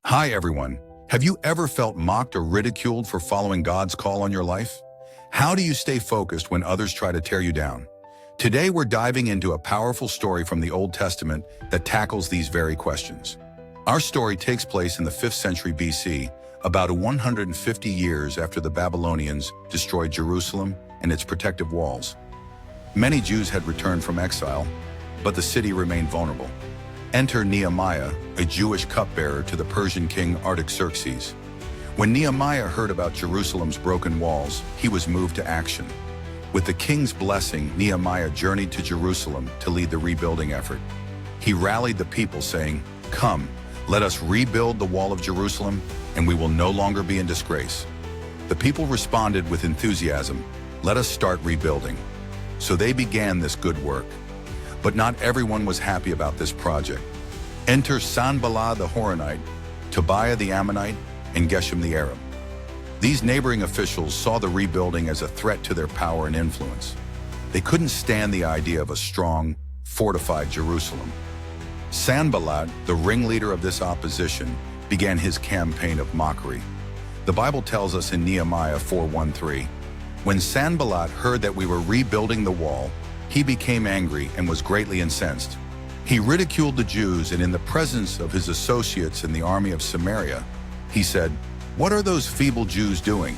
Hi everyone. Have you ever felt mocked or ridiculed for following God's call on your life? How do you stay focused when others try to tear you down? Today we're diving into a powerful story from the Old Testament that tackles these very questions. Our story takes place in the 5th century BC, about 150 years after the Babylonians destroyed Jerusalem and its protective walls. Many Jews had returned from exile, but the city remained vulnerable. Enter Nehemiah, a Jewish cupbearer to the Persian king Artaxerxes. When Nehemiah heard about Jerusalem's broken walls, he was moved to action. With the king's blessing, Nehemiah journeyed to Jerusalem to lead the rebuilding effort. He rallied the people, saying, "Come, let us rebuild the wall of Jerusalem, and we will no longer be in disgrace." The people responded with enthusiasm, "Let us start rebuilding." So they began this good work. But not everyone was happy about this project. Enter Sanballat the Horonite, Tobiah the Ammonite, and Geshem the Arab. These neighboring officials saw the rebuilding as a threat to their power and influence. They couldn't stand the idea of a strong, fortified Jerusalem. Sanballat, the ringleader of this opposition, began his campaign of mockery. The Bible tells us in Nehemiah 4:1-3, "When Sanballat heard that we were rebuilding the wall, he became angry and was greatly incensed. He ridiculed the Jews, and in the presence of his associates in the army of Samaria, he said, 'What are those feeble Jews doing?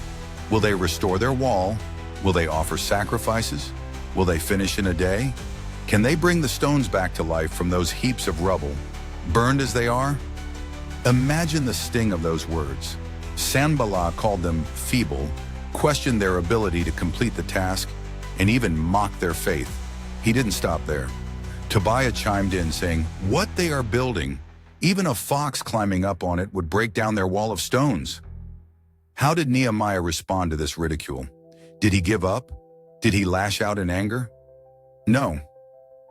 Will they restore their wall? Will they offer sacrifices? Will they finish in a day? Can they bring the stones back to life from those heaps of rubble, burned as they are?'" Imagine the sting of those words. Sanballat called them feeble, questioned their ability to complete the task, and even mocked their faith. He didn't stop there. Tobiah chimed in, saying, "What they are building, even a fox climbing up on it would break down their wall of stones." How did Nehemiah respond to this ridicule? Did he give up? Did he lash out in anger? No.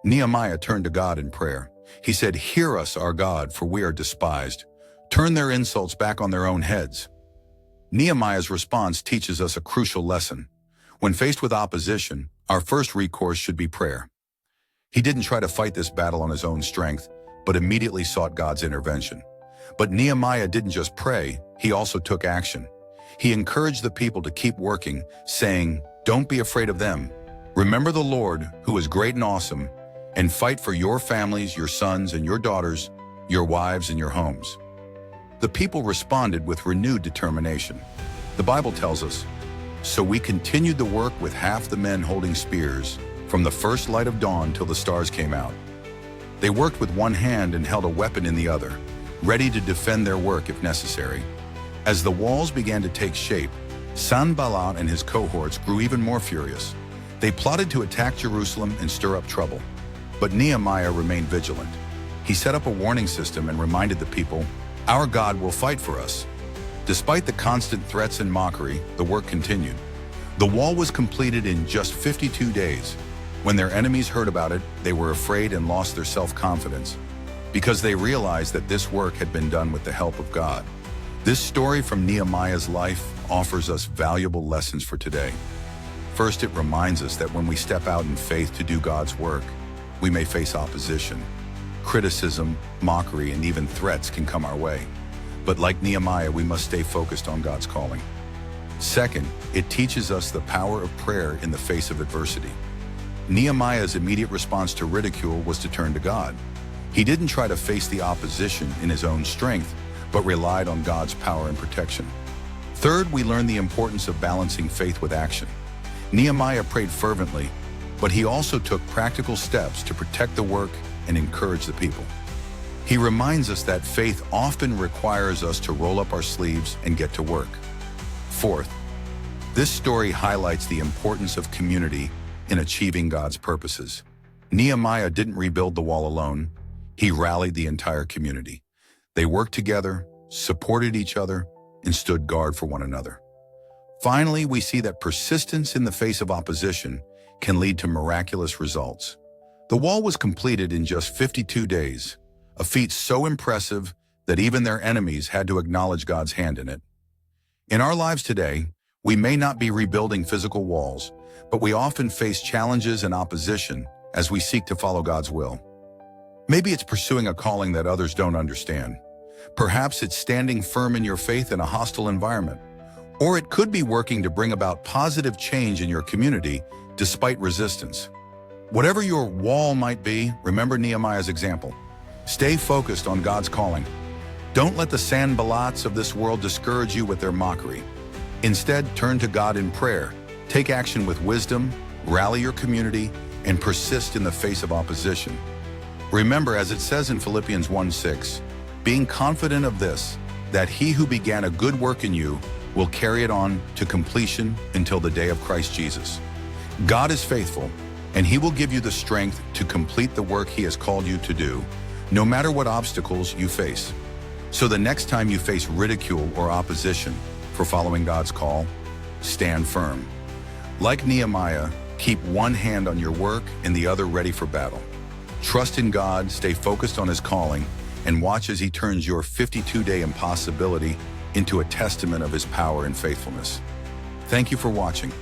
Nehemiah turned to God in prayer. He said, "Hear us, our God, for we are despised. Turn their insults back on their own heads." Nehemiah's response teaches us a crucial lesson. When faced with opposition, our first recourse should be prayer. He didn't try to fight this battle on his own strength, but immediately sought God's intervention. But Nehemiah didn't just pray, he also took action. He encouraged the people to keep working, saying, "Don't be afraid of them. Remember the Lord, who is great and awesome, and fight for your families, your sons and your daughters, your wives and your homes." The people responded with renewed determination. The Bible tells us, "So we continued the work with half the men holding spears, from the first light of dawn till the stars came out." They worked with one hand and held a weapon in the other, ready to defend their work if necessary. As the walls began to take shape, Sanballat and his cohorts grew even more furious. They plotted to attack Jerusalem and stir up trouble. But Nehemiah remained vigilant. He set up a warning system and reminded the people, "Our God will fight for us." Despite the constant threats and mockery, the work continued. The wall was completed in just 52 days. When their enemies heard about it, they were afraid and lost their self-confidence, because they realized that this work had been done with the help of God. This story from Nehemiah's life offers us valuable lessons for today. First, it reminds us that when we step out in faith to do God's work, we may face opposition. Criticism, mockery, and even threats can come our way. But like Nehemiah, we must stay focused on God's calling. Second, it teaches us the power of prayer in the face of adversity. Nehemiah's immediate response to ridicule was to turn to God. He didn't try to face the opposition in his own strength, but relied on God's power and protection. Third, we learn the importance of balancing faith with action. Nehemiah prayed fervently, but he also took practical steps to protect the work and encourage the people. He reminds us that faith often requires us to roll up our sleeves and get to work. Fourth, this story highlights the importance of community in achieving God's purposes. Nehemiah didn't rebuild the wall alone. He rallied the entire community. They worked together, supported each other, and stood guard for one another. Finally, we see that persistence in the face of opposition can lead to miraculous results. The wall was completed in just 52 days, a feat so impressive that even their enemies had to acknowledge God's hand in it. In our lives today, we may not be rebuilding physical walls, but we often face challenges and opposition as we seek to follow God's will. Maybe it's pursuing a calling that others don't understand. Perhaps it's standing firm in your faith in a hostile environment. Or it could be working to bring about positive change in your community despite resistance. Whatever your wall might be, remember Nehemiah's example. Stay focused on God's calling. Don't let the Sanballats of this world discourage you with their mockery. Instead, turn to God in prayer. Take action with wisdom, rally your community, and persist in the face of opposition. Remember, as it says in Philippians 1:6, being confident of this, that he who began a good work in you will carry it on to completion until the day of Christ Jesus. God is faithful, and he will give you the strength to complete the work he has called you to do, no matter what obstacles you face. So the next time you face ridicule or opposition for following God's call, stand firm. Like Nehemiah, keep one hand on your work and the other ready for battle. Trust in God, stay focused on his calling, and watch as he turns your 52-day impossibility into a testament of his power and faithfulness. Thank you for watching.